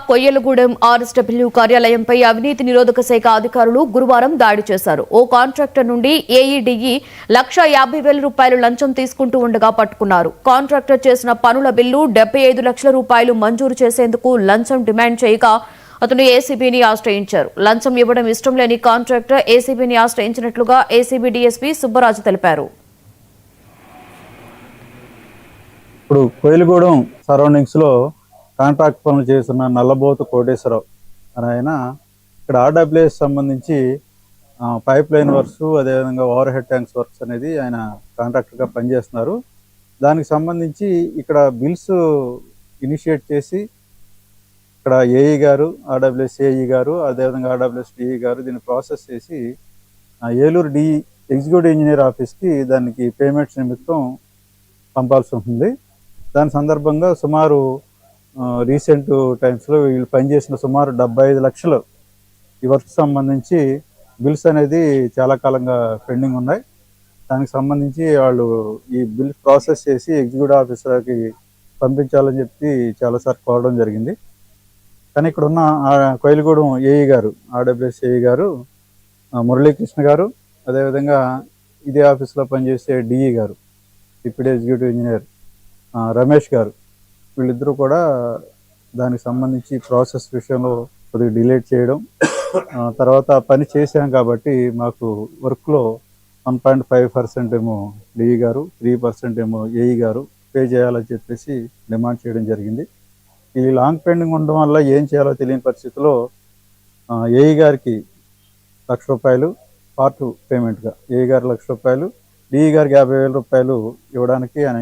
కొయ్యలగూడెం ఆర్ఎస్డబ్ల్యూ కార్యాలయంపై అవినీతి నిరోధక శాఖ అధికారులు గురువారం దాడి చేశారు. ఓ కాంట్రాక్టర్ నుండి ఏఈడీఈ ₹1,50,000 లంచం తీసుకుంటూ ఉండగా పట్టుకున్నారు. కాంట్రాక్టర్ చేసిన పనుల బిల్లు ₹75 లక్షల మంజూరు చేసేందుకు లంచం డిమాండ్ చేయగా అతను ఏసీబీని ఆశ్రయించారు. లంచం ఇవ్వడం ఇష్టం లేని కాంట్రాక్టర్ ఏసీబీని ఆశ్రయించినట్లుగా ఏసీబీ డీఎస్పీ సుబ్బరాజు తెలిపారు. ఇప్పుడు కొయ్యలగూడెం సరౌండింగ్స్ లో కాంట్రాక్ట్ పనులు చేస్తున్న నల్లబోతు కోటేశ్వరరావు అని ఆయన ఇక్కడ ఆర్డబ్ల్యూఎస్ సంబంధించి పైప్ లైన్ వర్క్స్, అదేవిధంగా ఓవర్ హెడ్ ట్యాంక్స్ వర్క్స్ అనేది ఆయన కాంట్రాక్టర్గా పనిచేస్తున్నారు. దానికి సంబంధించి ఇక్కడ బిల్స్ ఇనిషియేట్ చేసి ఇక్కడ ఏఈ గారు, ఆర్డబ్ల్యూఎస్ ఏఈ గారు, అదేవిధంగా ఆర్డబ్ల్యూఎస్ డిఈ గారు దీన్ని ప్రాసెస్ చేసి ఏలూరు డి ఎగ్జిక్యూటివ్ ఇంజనీర్ ఆఫీస్కి దానికి పేమెంట్స్ నిమిత్తం పంపాల్సి ఉంటుంది. దాని సందర్భంగా సుమారు రీసెంట్ టైమ్స్లో వీళ్ళు పనిచేసిన సుమారు 75 లక్షలు ఈ వర్క్ సంబంధించి బిల్స్ అనేది చాలా కాలంగా పెండింగ్ ఉన్నాయి. దానికి సంబంధించి వాళ్ళు ఈ బిల్ ప్రాసెస్ చేసి ఎగ్జిక్యూటివ్ ఆఫీసర్కి పంపించాలని చెప్పి చాలాసార్లు కోరడం జరిగింది. కానీ ఇక్కడ ఉన్న కొయ్యలగూడెం ఏఈ గారు, ఆర్డబ్ల్యూఎస్ ఏఈ గారు మురళీకృష్ణ గారు, అదేవిధంగా ఇదే ఆఫీస్లో పనిచేసే డిఈ గారు, డిప్యూటీ ఎగ్జిక్యూటివ్ ఇంజనీర్ రమేష్ గారు, వీళ్ళిద్దరూ కూడా దానికి సంబంధించి ప్రాసెస్ విషయంలో కొద్దిగా డిలేట్ చేయడం, తర్వాత పని చేశాం కాబట్టి మాకు వర్క్లో 1.5% ఏమో డిఈ గారు, 3% ఏమో ఏఈ గారు పే చేయాలని చెప్పేసి డిమాండ్ చేయడం జరిగింది. ఈ లాంగ్ పెండింగ్ ఉండడం వల్ల ఏం చేయాలో తెలియని పరిస్థితిలో ఏఈ గారికి ₹1,00,000 పార్ట్ పేమెంట్గా, ఏఈ గారు ₹1,00,000, డిఈ గారికి ₹50,000 ఇవ్వడానికి ఆయన